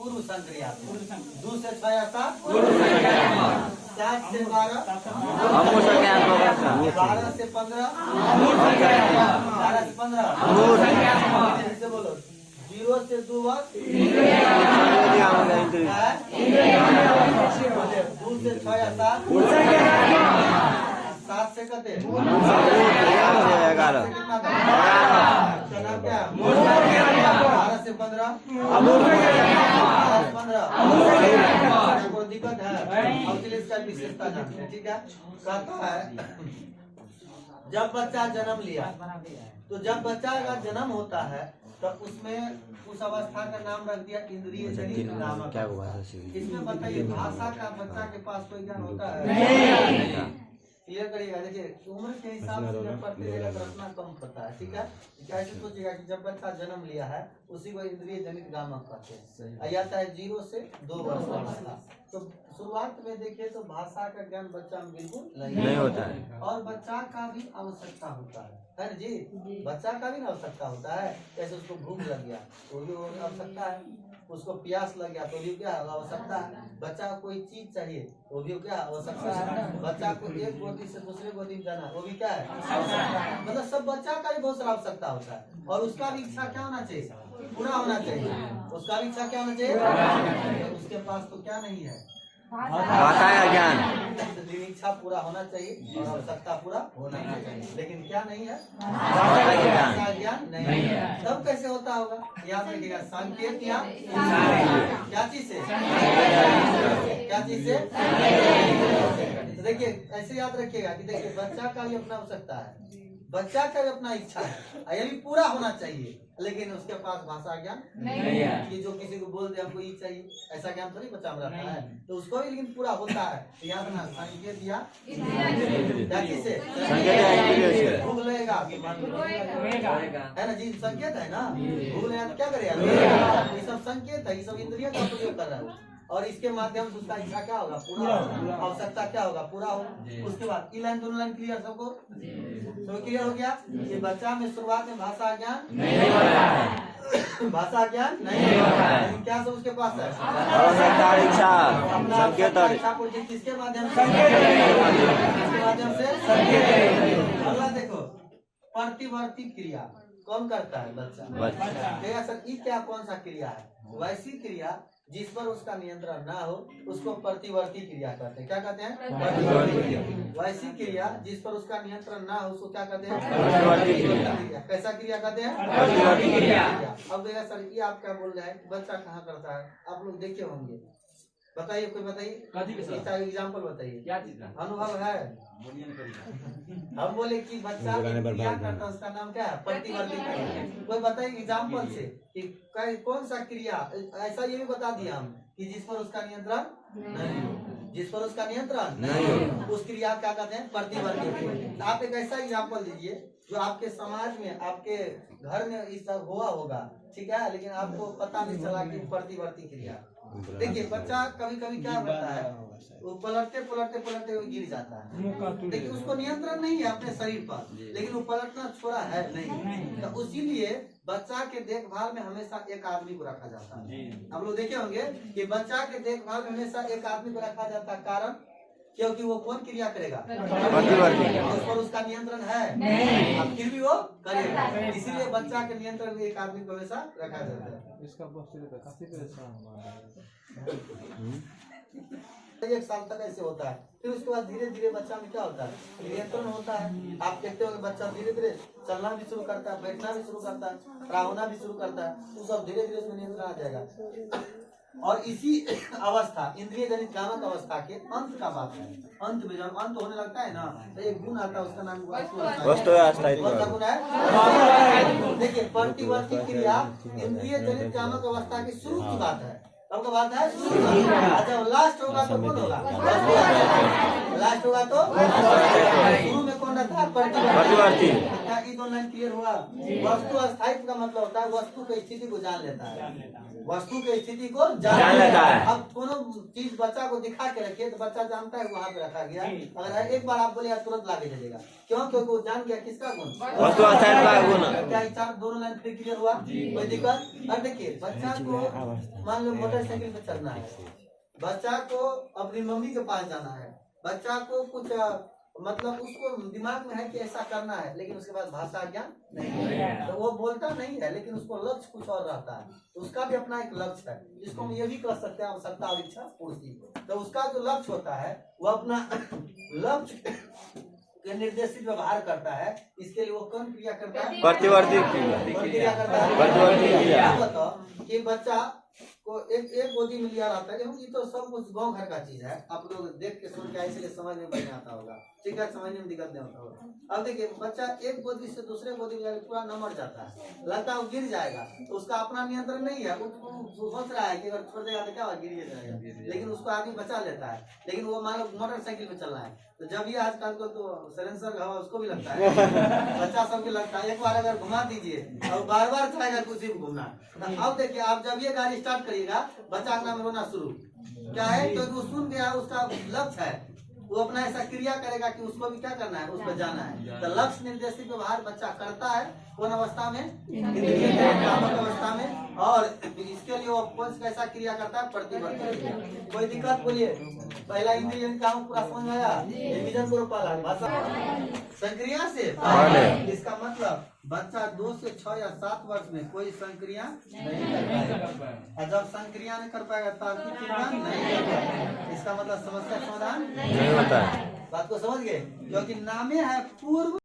पूर्व संक्रिया। 2 से 6 या 7 7 से 12 12 से 15 12 से 15 ऐसे बोलो। 0 से 2 वर्ष 2 से 6 या 7 7 से कते 11 क्या 12 से 15 कोई दिक्कत है अब चलिए इसका विशेषता जानते हैं। ठीक है, कहता है जब बच्चा जन्म लिया तो जब बच्चा का जन्म होता है तो उसमें उस अवस्था का नाम रख दिया इंद्रिय जनित नामक। इसमें बताइए भाषा का बच्चा के पास कोई ज्ञान होता है? क्लियर करिएगा। देखिए उम्र के हिसाब से जब पढ़ते जाएगा तो रटना कम पड़ता है। ठीक है, कैसे सोचिएगा कि जब बच्चा जन्म लिया है उसी को इंद्रिय जनित गामक कहते हैं। आता है 0 से 2 वर्ष का अवस्था। तो शुरुआत में देखिए तो भाषा का ज्ञान बच्चा में बिल्कुल नहीं होता है और बच्चा का भी आवश्यकता होता है ना जी। बच्चा का भी आवश्यकता होता है। जैसे उसको भूख लग गया तो भी आवश्यकता है, उसको प्यास लग गया तो भी क्या आवश्यकता है, बच्चा को कोई चीज चाहिए वो भी क्या आवश्यकता है, बच्चा को एक गोदी से दूसरे गोदी में जाना वो भी क्या है आवश्यकता है। मतलब सब बच्चा का भी बहुत सारा आवश्यकता होता है और उसका भी इच्छा क्या होना चाहिए, पूरा होना चाहिए। उसका भी इच्छा क्या होना चाहिए, उसके पास तो क्या नहीं है भाषा का ज्ञान। इच्छा पूरा होना चाहिए और आवश्यकता पूरा होना चाहिए, लेकिन क्या नहीं है भाषा का ज्ञान नहीं है। तब कैसे होता होगा याद रखिएगा, संकेत या क्या चीज से देखिए ऐसे याद रखिएगा कि देखिए बच्चा का भी अपना आवश्यकता है, बच्चा का भी अपना इच्छा है, ये भी पूरा होना चाहिए, लेकिन उसके पास भाषा ज्ञान नहीं है कि जो किसी को बोल दे हमको ये चाहिए, ऐसा ज्ञान थोड़ी बच्चा में रहता है। तो उसको भी लेकिन पूरा होता है। याद ना संकेत या भूख लगेगा है ना जी, संकेत है ना, भूख लगेगा क्या करेगा, ये सब संकेत है, ये सब इंद्रिय का प्रयोग कर रहा है और इसके माध्यम से उसका इच्छा क्या होगा पूरा होगा, आवश्यकता क्या होगा पूरा होगा। उसके बाद ई लाइन दोनों लाइन क्लियर सबको, तो क्लियर हो गया कि बच्चा में शुरुआत में भाषा ज्ञान नहीं होता है, भाषा ज्ञान नहीं होता है, क्या सब उसके पास है संकेत, किसके माध्यम से, किसके माध्यम से संकेत। अगला देखो प्रतिवर्ती क्रिया कौन करता है बच्चा, सर ये क्या कौन सा क्रिया है, वैसी क्रिया जिस पर उसका नियंत्रण ना हो उसको प्रतिवर्ती क्रिया कहते हैं। क्या कहते हैं प्रतिवर्ती क्रिया। वैसी क्रिया जिस पर उसका नियंत्रण ना हो उसको क्या कहते हैं प्रतिवर्ती क्रिया। कैसा क्रिया कहते हैं प्रतिवर्ती क्रिया। अब देखा सर ये आप क्या बोल रहे हैं, बच्चा कहाँ करता है, आप लोग देखे होंगे, बताइए कोई बताइए एग्जाम्पल बताइए, क्या चीज अनुभव है। हम बोले कि बच्चा क्या करता है उसका नाम क्या है प्रतिवर्ती क्रिया। कोई बताइए एग्जाम्पल से कि कौन सा क्रिया, ऐसा ये भी बता दिया हम कि जिस पर उसका नियंत्रण नहीं हो, जिस पर उसका नियंत्रण नहीं हो उस क्रिया क्या कहते हैं प्रतिवर्ती क्रिया। आप एक ऐसा एग्जाम्पल दीजिए जो आपके समाज में आपके घर में इस सब हुआ होगा, ठीक है, लेकिन आपको पता नहीं चला कि प्रतिवर्ती क्रिया। देखिए बच्चा कभी कभी क्या होता है वो पलटते पलटते पलटते गिर जाता है, लेकिन उसको नियंत्रण नहीं है अपने शरीर पर, लेकिन वो पलटना छोड़ा है नहीं। तो इसीलिए बच्चा के देखभाल में हमेशा एक आदमी को रखा जाता है। हम लोग देखे होंगे कि बच्चा के देखभाल में हमेशा एक आदमी को रखा जाता है, कारण क्योंकि वो कौन क्रिया करेगा, उस पर उसका नियंत्रण है अब फिर भी वो करेगा, इसीलिए बच्चा के नियंत्रण में एक आदमी को हमेशा रखा जाता है। एक साल तक ऐसे होता है, फिर उसके बाद धीरे धीरे बच्चा में क्या होता है नियंत्रण होता है। आप देखते हो बच्चा धीरे धीरे चलना भी शुरू करता है, बैठना भी शुरू करता है, होना भी शुरू करता है, तो सब धीरे धीरे उसमें नियंत्रण आ जाएगा। और इसी अवस्था इंद्रिय जनित कामक अवस्था के अंत का बात है। अंत में जब अंत होने लगता है ना तो एक गुण आता है, उसका नाम गुण है। देखिए प्रतिवर्ती क्रिया इंद्रिय जनित कामक अवस्था की शुरू की बात है, कब का बात है शुरू। जब लास्ट होगा तो कौन होगा, लास्ट होगा तो शुरू में कौन रहता है प्रतिवर्ती। दोनों लाइन क्लियर हुआ। वस्तु अस्थायित्व का मतलब होता है वस्तु की स्थिति को जान लेता है, वस्तु की स्थिति को जान लेता है। अब कोनो चीज बच्चा को दिखा के रखिए तो बच्चा जानता है वहाँ पे रखा गया, अगर एक बार आप बोले तुरंत ला के दे देगा। क्यों? क्योंकि वो जान गया किसका गुण, वस्तु अस्थायित्व का गुण। क्या चार दोनों लाइन फिर क्लियर हुआ? कोई दिक्कत? अब देखिए बच्चा को मान लो मोटरसाइकिल पे चढ़ना है, बच्चा को अपनी मम्मी के पास जाना है, बच्चा को कुछ मतलब उसको दिमाग में है कि ऐसा करना है, लेकिन उसके बाद भाषा ज्ञान नहीं है तो वो बोलता नहीं है, लेकिन उसको लक्ष्य कुछ और रहता है, तो उसका भी अपना एक लक्ष्य है जिसको हम ये भी कह सकते हैं आवश्यकता और इच्छा पूर्ति। तो उसका जो लक्ष्य होता है वो अपना लक्ष्य के निर्देशित व्यवहार करता है, इसके लिए वो कौन क्रिया करता है? प्रतिवर्ती क्रिया करता है। प्रतिवर्ती क्रिया। बताओ कि बच्चा को एक गोदी में लिया रहता है, ये तो सब कुछ गांव घर का चीज है, आप लोग देख के सुन के इसलिए समझ में बढ़िया आता होगा, ठीक है, समझने में दिक्कत नहीं होता होगा। अब देखिए बच्चा एक गोदी से दूसरे गोदी में जाकर पूरा नमर जाता है, लगता है वो गिर जाएगा, तो उसका अपना नियंत्रण नहीं है, वो सोच रहा है कि अगर छोड़ देगा तो क्या होगा, गिर जाएगा, लेकिन उसको आदमी बचा लेता है। लेकिन वो मान लो मोटरसाइकिल पे चलना है तो जब ये आजकल को तो सलेंसर हवा उसको भी लगता है, बच्चा सबको लगता है, एक बार अगर घुमा दीजिए और बार बार चाहेगा कुछ भी घूमना। अब देखिए आप जब ये गाड़ी स्टार्ट करिएगा बच्चा का नाम रोना शुरू, क्या है? क्योंकि वो सुन गया, उसका लक्ष्य है, वो अपना ऐसा क्रिया करेगा कि उसको भी क्या करना है, उस पर जाना है। तो लक्ष्य निर्देशित व्यवहार बच्चा करता है कौन अवस्था में? अवस्था में। और इसके लिए वो कौन सा कैसा क्रिया करता है? प्रतिवर्ती। कोई दिक्कत? बोलिए। पहला इंद्रिय का पूरा समझ आया, डिवीजन को पाला भाषा संक्रिया से। इसका मतलब बच्चा 2 से 6 या 7 वर्ष में कोई संक्रिया नहीं कर पाएगा, और जब संक्रिया नहीं कर पाएगा तो चिंता नहीं कर पाएगा। इसका मतलब समस्या समाधान नहीं होता है। बात को समझ गए? क्योंकि नामे है पूर्व